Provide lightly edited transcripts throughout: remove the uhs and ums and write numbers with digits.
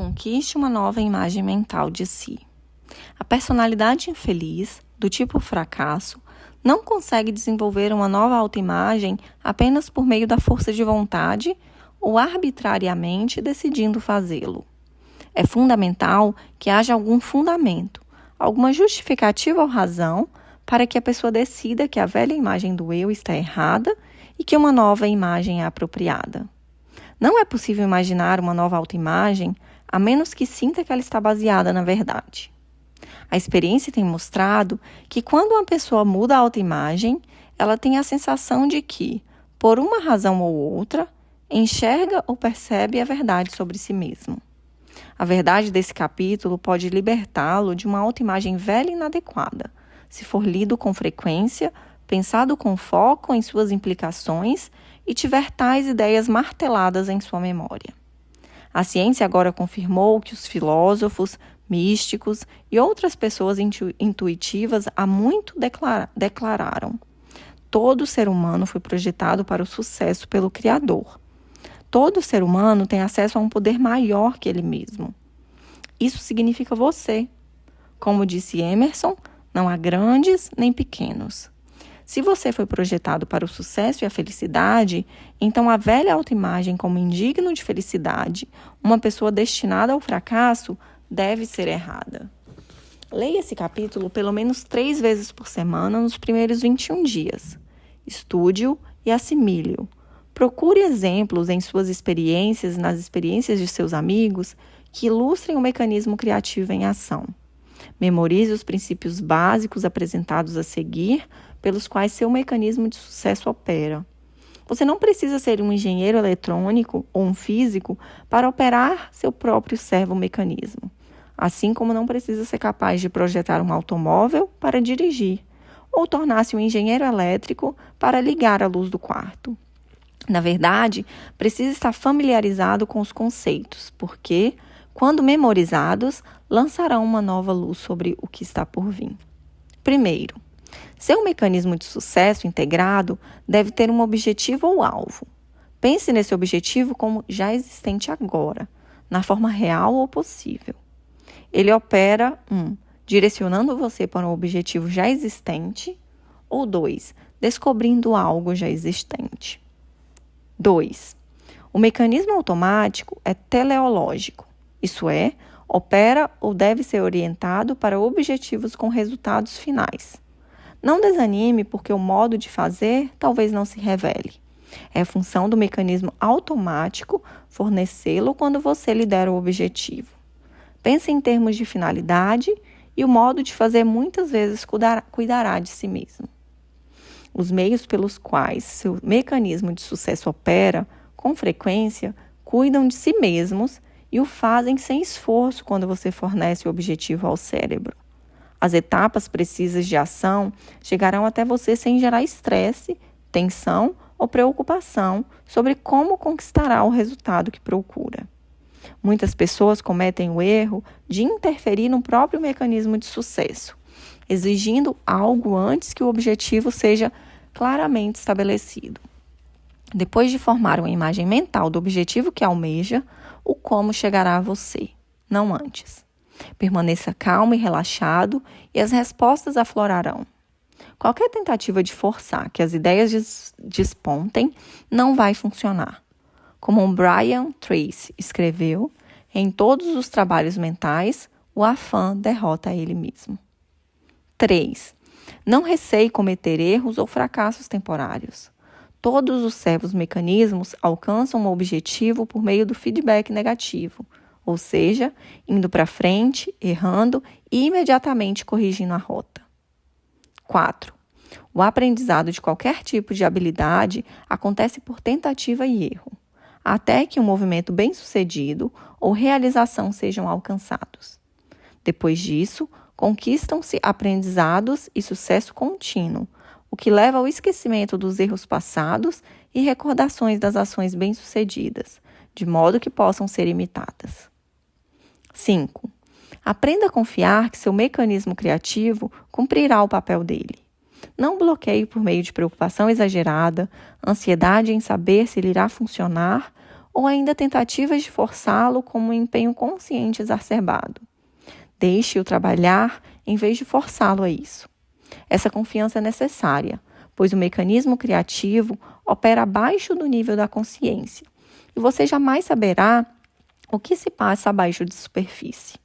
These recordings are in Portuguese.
Conquiste uma nova imagem mental de si. A personalidade infeliz, do tipo fracasso, não consegue desenvolver uma nova autoimagem apenas por meio da força de vontade ou arbitrariamente decidindo fazê-lo. É fundamental que haja algum fundamento, alguma justificativa ou razão para que a pessoa decida que a velha imagem do eu está errada e que uma nova imagem é apropriada. Não é possível imaginar uma nova autoimagem a menos que sinta que ela está baseada na verdade. A experiência tem mostrado que quando uma pessoa muda a autoimagem, ela tem a sensação de que, por uma razão ou outra, enxerga ou percebe a verdade sobre si mesmo. A verdade desse capítulo pode libertá-lo de uma autoimagem velha e inadequada, se for lido com frequência, pensado com foco em suas implicações e tiver tais ideias marteladas em sua memória. A ciência agora confirmou que os filósofos, místicos e outras pessoas intuitivas há muito declararam. Todo ser humano foi projetado para o sucesso pelo Criador. Todo ser humano tem acesso a um poder maior que ele mesmo. Isso significa você. Como disse Emerson, não há grandes nem pequenos. Se você foi projetado para o sucesso e a felicidade, então a velha autoimagem como indigno de felicidade, uma pessoa destinada ao fracasso, deve ser errada. Leia esse capítulo pelo menos 3 vezes por semana nos primeiros 21 dias. Estude-o e assimile-o. Procure exemplos em suas experiências e nas experiências de seus amigos que ilustrem o mecanismo criativo em ação. Memorize os princípios básicos apresentados a seguir, pelos quais seu mecanismo de sucesso opera. Você não precisa ser um engenheiro eletrônico ou um físico para operar seu próprio servomecanismo, assim como não precisa ser capaz de projetar um automóvel para dirigir, ou tornar-se um engenheiro elétrico para ligar a luz do quarto. Na verdade, precisa estar familiarizado com os conceitos, porque, quando memorizados, lançarão uma nova luz sobre o que está por vir. Primeiro, seu mecanismo de sucesso integrado deve ter um objetivo ou alvo. Pense nesse objetivo como já existente agora, na forma real ou possível. Ele opera 1. Direcionando você para um objetivo já existente, ou 2. Descobrindo algo já existente. 2. O mecanismo automático é teleológico, isso é, opera ou deve ser orientado para objetivos com resultados finais. Não desanime porque o modo de fazer talvez não se revele. É função do mecanismo automático fornecê-lo quando você lhe der o objetivo. Pense em termos de finalidade e o modo de fazer muitas vezes cuidará de si mesmo. Os meios pelos quais seu mecanismo de sucesso opera, com frequência, cuidam de si mesmos e o fazem sem esforço quando você fornece o objetivo ao cérebro. As etapas precisas de ação chegarão até você sem gerar estresse, tensão ou preocupação sobre como conquistará o resultado que procura. Muitas pessoas cometem o erro de interferir no próprio mecanismo de sucesso, exigindo algo antes que o objetivo seja claramente estabelecido. Depois de formar uma imagem mental do objetivo que almeja, o como chegará a você, não antes. Permaneça calmo e relaxado e as respostas aflorarão. Qualquer tentativa de forçar que as ideias despontem não vai funcionar. Como Brian Tracy escreveu, em todos os trabalhos mentais, o afã derrota ele mesmo. 3. Não receie cometer erros ou fracassos temporários. Todos os servos-mecanismos alcançam um objetivo por meio do feedback negativo, ou seja, indo para frente, errando e imediatamente corrigindo a rota. 4. O aprendizado de qualquer tipo de habilidade acontece por tentativa e erro, até que um movimento bem-sucedido ou realização sejam alcançados. Depois disso, conquistam-se aprendizados e sucesso contínuo, o que leva ao esquecimento dos erros passados e recordações das ações bem-sucedidas, de modo que possam ser imitadas. 5. Aprenda a confiar que seu mecanismo criativo cumprirá o papel dele. Não bloqueie por meio de preocupação exagerada, ansiedade em saber se ele irá funcionar ou ainda tentativas de forçá-lo com um empenho consciente exacerbado. Deixe-o trabalhar em vez de forçá-lo a isso. Essa confiança é necessária, pois o mecanismo criativo opera abaixo do nível da consciência, e você jamais saberá o que se passa abaixo de superfície.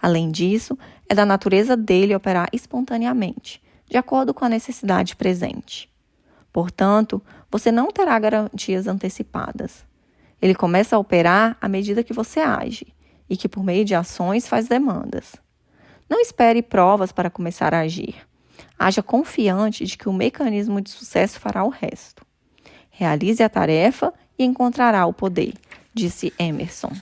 Além disso, é da natureza dele operar espontaneamente, de acordo com a necessidade presente. Portanto, você não terá garantias antecipadas. Ele começa a operar à medida que você age, e que por meio de ações faz demandas. Não espere provas para começar a agir. Haja confiante de que o mecanismo de sucesso fará o resto. Realize a tarefa e encontrará o poder, disse Emerson.